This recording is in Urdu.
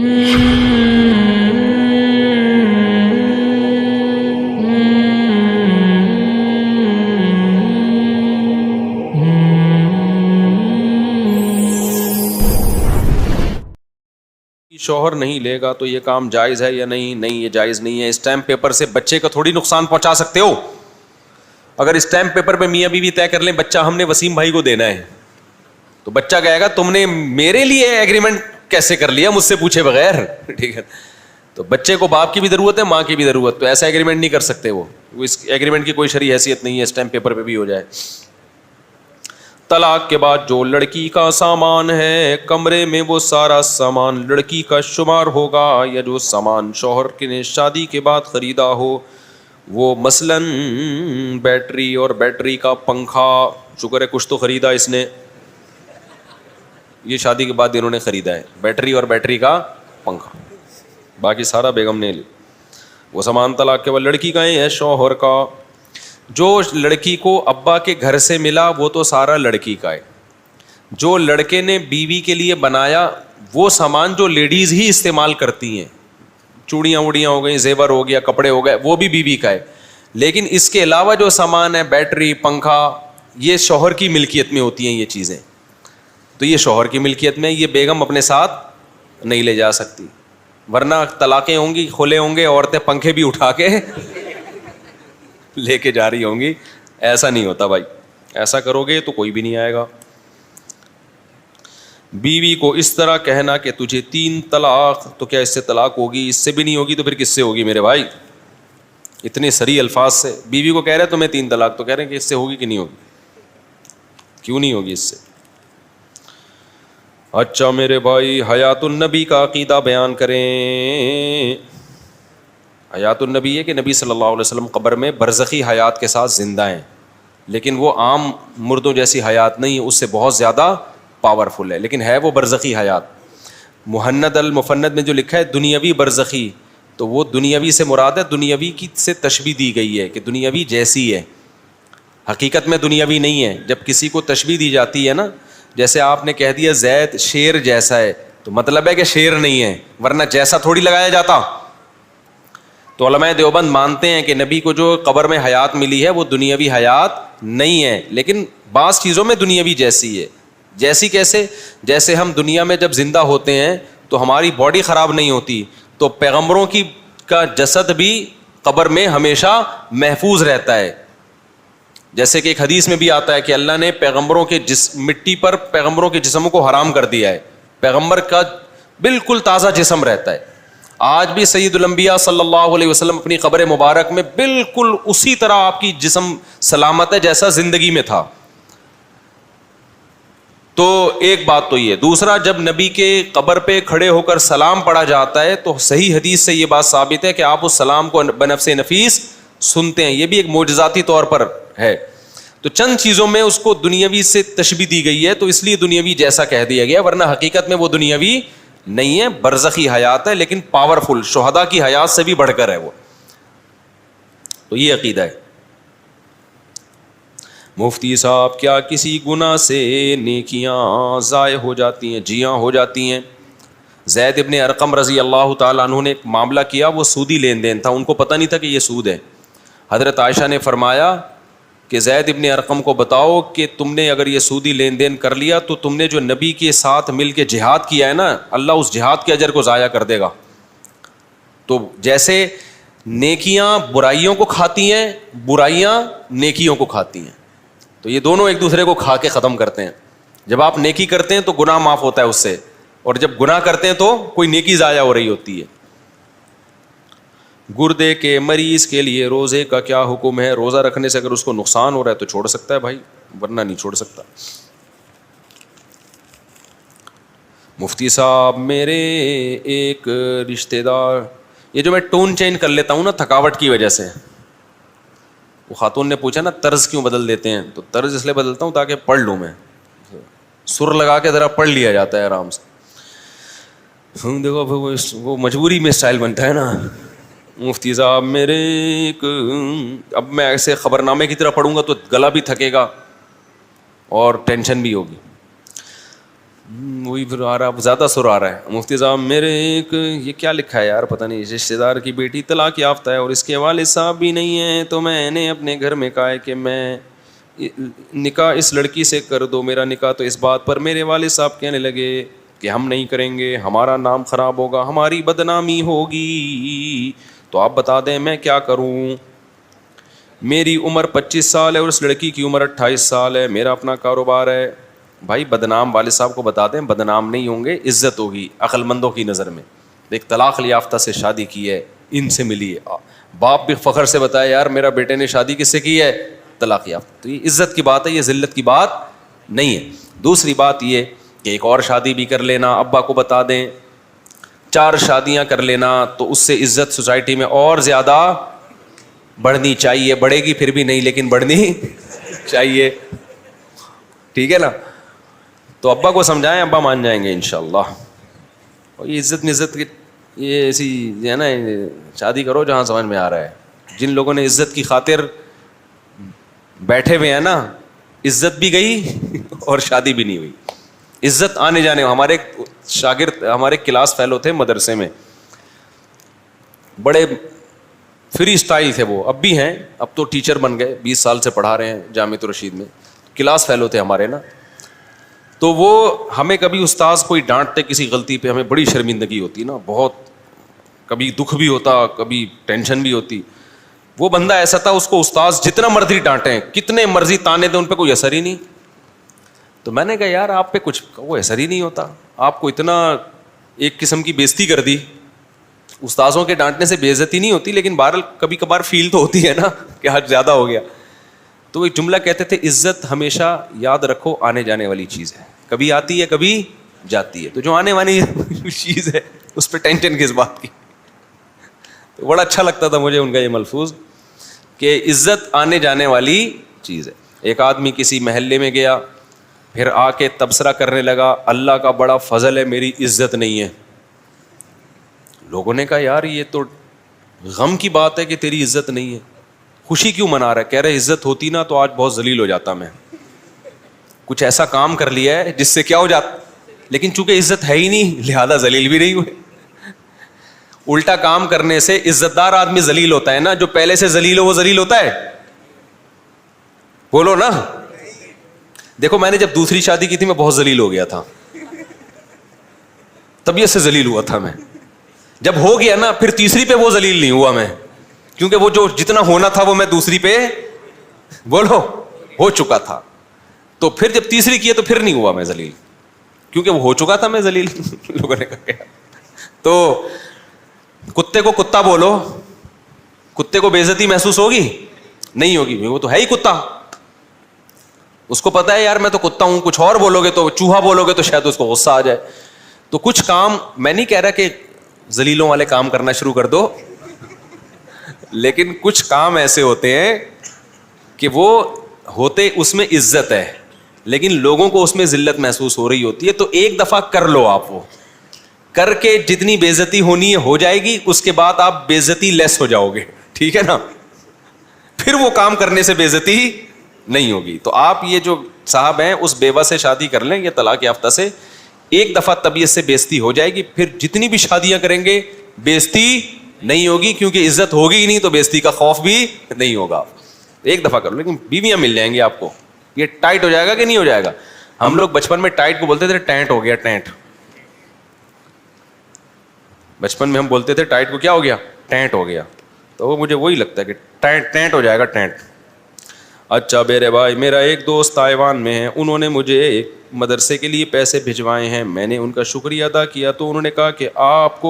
شوہر نہیں لے گا تو یہ کام جائز ہے یا نہیں؟ نہیں، یہ جائز نہیں ہے. اسٹیمپ پیپر سے بچے کا تھوڑی نقصان پہنچا سکتے ہو. اگر اسٹیمپ پیپر پہ میاں بیوی طے کر لیں بچہ ہم نے وسیم بھائی کو دینا ہے تو بچہ کہے گا تم نے میرے لیے ایگریمنٹ کیسے کر لیا مجھ سے پوچھے بغیر. ٹھیک ہے، تو بچے کو باپ کی بھی ضرورت ہے، ماں کی بھی ضرورت، تو ایسا ایگریمنٹ نہیں کر سکتے. وہ اس ایگریمنٹ کی کوئی شرعی حیثیت نہیں ہے اسٹیمپ پیپر پہ بھی ہو جائے. طلاق کے بعد جو لڑکی کا سامان ہے کمرے میں وہ سارا سامان لڑکی کا شمار ہوگا، یا جو سامان شوہر کے نے شادی کے بعد خریدا ہو، وہ مثلاً بیٹری اور بیٹری کا پنکھا، شکر ہے کچھ تو خریدا اس نے، یہ شادی کے بعد انہوں نے خریدا ہے بیٹری اور بیٹری کا پنکھا، باقی سارا بیگم نے لی. وہ سامان طلاق کے بعد لڑکی کا ہی ہے شوہر کا. جو لڑکی کو ابا کے گھر سے ملا وہ تو سارا لڑکی کا ہے. جو لڑکے نے بیوی کے لیے بنایا وہ سامان جو لیڈیز ہی استعمال کرتی ہیں، چوڑیاں ووڑیاں ہو گئیں، زیور ہو گیا، کپڑے ہو گئے، وہ بھی بیوی کا ہے. لیکن اس کے علاوہ جو سامان ہے بیٹری، پنکھا، یہ شوہر کی ملکیت میں ہوتی ہیں یہ چیزیں. تو یہ شوہر کی ملکیت میں، یہ بیگم اپنے ساتھ نہیں لے جا سکتی، ورنہ طلاقیں ہوں گی، کھلے ہوں گے، عورتیں پنکھے بھی اٹھا کے لے کے جا رہی ہوں گی. ایسا نہیں ہوتا بھائی، ایسا کرو گے تو کوئی بھی نہیں آئے گا. بیوی کو اس طرح کہنا کہ تجھے 3 طلاق، تو کیا اس سے طلاق ہوگی؟ اس سے بھی نہیں ہوگی تو پھر کس سے ہوگی میرے بھائی؟ اتنے سری الفاظ سے بیوی کو کہہ رہے تمہیں 3 طلاق، تو کہہ رہے ہیں کہ اس سے ہوگی کہ نہیں ہوگی؟ کیوں نہیں ہوگی اس سے؟ اچھا میرے بھائی، حیات النبی کا عقیدہ بیان کریں. حیات النبی ہے کہ نبی صلی اللہ علیہ وسلم قبر میں برزخی حیات کے ساتھ زندہ ہیں، لیکن وہ عام مردوں جیسی حیات نہیں ہے، اس سے بہت زیادہ پاورفل ہے، لیکن ہے وہ برزخی حیات. مہند المفند میں جو لکھا ہے دنیاوی برزخی، تو وہ دنیاوی سے مراد ہے، دنیاوی کی سے تشبیہ دی گئی ہے کہ دنیاوی جیسی ہے، حقیقت میں دنیاوی نہیں ہے. جب کسی کو تشبیہ دی جاتی ہے نا، جیسے آپ نے کہہ دیا زید شیر جیسا ہے، تو مطلب ہے کہ شیر نہیں ہے، ورنہ جیسا تھوڑی لگایا جاتا. تو علماء دیوبند مانتے ہیں کہ نبی کو جو قبر میں حیات ملی ہے وہ دنیاوی حیات نہیں ہے، لیکن بعض چیزوں میں دنیاوی جیسی ہے. جیسی کیسے؟ جیسے ہم دنیا میں جب زندہ ہوتے ہیں تو ہماری باڈی خراب نہیں ہوتی، تو پیغمبروں کا جسد بھی قبر میں ہمیشہ محفوظ رہتا ہے. جیسے کہ ایک حدیث میں بھی آتا ہے کہ اللہ نے پیغمبروں کے مٹی پر پیغمبروں کے جسموں کو حرام کر دیا ہے، پیغمبر کا بالکل تازہ جسم رہتا ہے. آج بھی سید الانبیاء صلی اللہ علیہ وسلم اپنی قبر مبارک میں بالکل اسی طرح آپ کی جسم سلامت ہے جیسا زندگی میں تھا. تو ایک بات تو یہ. دوسرا، جب نبی کے قبر پہ کھڑے ہو کر سلام پڑھا جاتا ہے تو صحیح حدیث سے یہ بات ثابت ہے کہ آپ اس سلام کو بنفس نفیس سنتے ہیں. یہ بھی ایک معجزاتی طور پر ہے. تو چند چیزوں میں اس کو دنیاوی سے تشبیہ دی گئی ہے، تو اس لیے دنیاوی جیسا کہہ دیا گیا، ورنہ حقیقت میں وہ دنیاوی نہیں ہے، برزخی حیات ہے، لیکن پاورفل، شہداء کی حیات سے بھی بڑھ کر ہے وہ. تو یہ عقیدہ ہے. مفتی صاحب، کیا کسی گناہ سے نیکیاں ضائع ہو جاتی ہیں؟ جی ہاں، ہو جاتی ہیں. زید ابن ارقم رضی اللہ تعالیٰ عنہ نے ایک معاملہ کیا، وہ سودی لین دین تھا، ان کو پتہ نہیں تھا کہ یہ سود ہے. حضرت عائشہ نے فرمایا کہ زید ابن ارقم کو بتاؤ کہ تم نے اگر یہ سودی لین دین کر لیا تو تم نے جو نبی کے ساتھ مل کے جہاد کیا ہے نا، اللہ اس جہاد کے اجر کو ضائع کر دے گا. تو جیسے نیکیاں برائیوں کو کھاتی ہیں، برائیاں نیکیوں کو کھاتی ہیں، تو یہ دونوں ایک دوسرے کو کھا کے ختم کرتے ہیں. جب آپ نیکی کرتے ہیں تو گناہ معاف ہوتا ہے اس سے، اور جب گناہ کرتے ہیں تو کوئی نیکی ضائع ہو رہی ہوتی ہے. گردے کے مریض کے لیے روزے کا کیا حکم ہے؟ روزہ رکھنے سے اگر اس کو نقصان ہو رہا ہے تو چھوڑ سکتا ہے بھائی، ورنہ نہیں چھوڑ سکتا. مفتی صاحب، میرے ایک رشتہ دار، یہ جو میں ٹون چینج کر لیتا ہوں نا تھکاوٹ کی وجہ سے، وہ خاتون نے پوچھا نا طرز کیوں بدل دیتے ہیں، تو طرز اس لیے بدلتا ہوں تاکہ پڑھ لوں، میں سر لگا کے ذرا پڑھ لیا جاتا ہے آرام سے. دیکھو وہ مجبوری میں اسٹائل بنتا ہے نا. مفتی صاحب، میرے ایک، اب میں ایسے خبر نامے کی طرح پڑھوں گا تو گلا بھی تھکے گا اور ٹینشن بھی ہوگی. وہی پھر آ رہا زیادہ سر آ رہا ہے. مفتی صاحب میرے ایک یہ کیا لکھا ہے یار پتہ نہیں, رشتے دار کی بیٹی طلاق یافتہ ہے اور اس کے والد صاحب بھی نہیں ہیں, تو میں نے اپنے گھر میں کہا ہے کہ میں نکاح اس لڑکی سے کر دو میرا نکاح. تو اس بات پر میرے والد صاحب کہنے لگے کہ ہم نہیں کریں گے, ہمارا نام خراب ہوگا, ہماری بدنامی ہوگی. تو آپ بتا دیں میں کیا کروں؟ میری عمر 25 سال ہے اور اس لڑکی کی عمر 28 سال ہے, میرا اپنا کاروبار ہے. بھائی بدنام والد صاحب کو بتا دیں, بدنام نہیں ہوں گے, عزت ہوگی عقل مندوں کی نظر میں. ایک طلاق یافتہ سے شادی کی ہے, ان سے ملی ہے, باپ بھی فخر سے بتایا یار میرا بیٹے نے شادی کس سے کی ہے, طلاق یافتہ. تو یہ عزت کی بات ہے, یہ ذلت کی بات نہیں ہے. دوسری بات یہ کہ ایک اور شادی بھی کر لینا, ابا کو بتا دیں 4 شادیاں کر لینا, تو اس سے عزت سوسائٹی میں اور زیادہ بڑھنی چاہیے. بڑھے گی پھر بھی نہیں, لیکن بڑھنی چاہیے, ٹھیک ہے نا. تو ابا کو سمجھائیں, ابا مان جائیں گے انشاءاللہ. اور یہ عزت کی یہ ایسی ہے نا, شادی کرو جہاں سمجھ میں آ رہا ہے. جن لوگوں نے عزت کی خاطر بیٹھے ہوئے ہیں نا, عزت بھی گئی اور شادی بھی نہیں ہوئی. عزت آنے جانے, ہمارے شاگرد ہمارے کلاس فیلو تھے مدرسے میں, بڑے فری اسٹائل تھے وہ, اب بھی ہیں, اب تو ٹیچر بن گئے, 20 سال سے پڑھا رہے ہیں جامعۃ الرشید میں. کلاس فیلو تھے ہمارے نا. تو وہ ہمیں کبھی استاذ کوئی ڈانٹتے کسی غلطی پہ, ہمیں بڑی شرمندگی ہوتی نا, بہت کبھی دکھ بھی ہوتا, کبھی ٹینشن بھی ہوتی. وہ بندہ ایسا تھا, اس کو استاذ جتنا مرضی ڈانٹیں, کتنے مرضی تانے دیں, ان پہ کوئی اثر ہی نہیں. تو میں نے کہا یار آپ پہ کچھ وہ اثر ہی نہیں ہوتا, آپ کو اتنا ایک قسم کی بےزتی کر دی. استاذوں کے ڈانٹنے سے بے عزتی نہیں ہوتی, لیکن بہرحال کبھی کبھار فیل تو ہوتی ہے نا کہ حد زیادہ ہو گیا. تو وہ ایک جملہ کہتے تھے, عزت ہمیشہ یاد رکھو آنے جانے والی چیز ہے, کبھی آتی ہے کبھی جاتی ہے. تو جو آنے والی چیز ہے اس پہ ٹینشن کس بات کی. تو بڑا اچھا لگتا تھا مجھے ان کا یہ ملفوظ کہ عزت آنے جانے والی چیز ہے. ایک آدمی کسی محلے میں گیا, پھر آ کے تبصرہ کرنے لگا, اللہ کا بڑا فضل ہے میری عزت نہیں ہے. لوگوں نے کہا یار یہ تو غم کی بات ہے کہ تیری عزت نہیں ہے, خوشی کیوں منا رہا ہے؟ کہہ رہے عزت ہوتی نا تو آج بہت ذلیل ہو جاتا, میں کچھ ایسا کام کر لیا ہے جس سے کیا ہو جاتا, لیکن چونکہ عزت ہے ہی نہیں لہذا ذلیل بھی نہیں ہوئے. الٹا کام کرنے سے عزت دار آدمی ذلیل ہوتا ہے نا, جو پہلے سے ذلیل ہو وہ ذلیل ہوتا ہے. بولو نا. دیکھو میں نے جب دوسری شادی کی تھی میں بہت ذلیل ہو گیا تھا, طبیعت سے ذلیل ہوا تھا میں. جب ہو گیا نا پھر تیسری پہ وہ ذلیل نہیں ہوا میں, کیونکہ وہ جو جتنا ہونا تھا وہ میں دوسری پہ بولو ہو چکا تھا. تو پھر جب تیسری کی تو پھر نہیں ہوا میں ذلیل, کیونکہ وہ ہو چکا تھا میں ذلیل. لوگوں نے کہا تو کتے کو کتا بولو, کتے کو بے عزتی محسوس ہوگی نہیں ہوگی, وہ تو ہے ہی کتا. اس کو پتا ہے یار میں تو کتا ہوں, کچھ اور بولو گے تو چوہا بولو گے تو شاید اس کو غصہ آ جائے. تو کچھ کام میں نہیں کہہ رہا کہ ذلیلوں والے کام کرنا شروع کر دو, لیکن کچھ کام ایسے ہوتے ہیں کہ وہ ہوتے اس میں عزت ہے لیکن لوگوں کو اس میں ذلت محسوس ہو رہی ہوتی ہے. تو ایک دفعہ کر لو, آپ وہ کر کے جتنی بے عزتی ہونی ہے ہو جائے گی, اس کے بعد آپ بے عزتی لیس ہو جاؤ گے, ٹھیک ہے نا. پھر وہ کام کرنے سے بے عزتی نہیں ہوگی. تو آپ یہ جو صاحب ہیں اس بیوہ سے شادی کر لیں, یہ طلاق یافتہ سے, ایک دفعہ طبیعت سے بے عزتی ہو جائے گی, پھر جتنی بھی شادیاں کریں گے بے عزتی نہیں ہوگی, کیونکہ عزت ہوگی ہی نہیں تو بے عزتی کا خوف بھی نہیں ہوگا. ایک دفعہ کر لو, لیکن بیویاں مل جائیں گی آپ کو. یہ ٹائٹ ہو جائے گا کہ نہیں ہو جائے گا؟ ہم لوگ بچپن میں ٹائٹ کو بولتے تھے ٹینٹ ہو گیا, ٹینٹ. بچپن میں ہم بولتے تھے ٹائٹ کو کیا ہو گیا, ٹینٹ ہو گیا. تو وہ مجھے وہی لگتا ہے کہ ٹینٹ ہو جائے گا, ٹینٹ. اچھا میرے بھائی, میرا ایک دوست تائیوان میں ہے, انہوں نے مجھے ایک مدرسے کے لیے پیسے بھجوائے ہیں, میں نے ان کا شکریہ ادا کیا تو انہوں نے کہا کہ آپ کو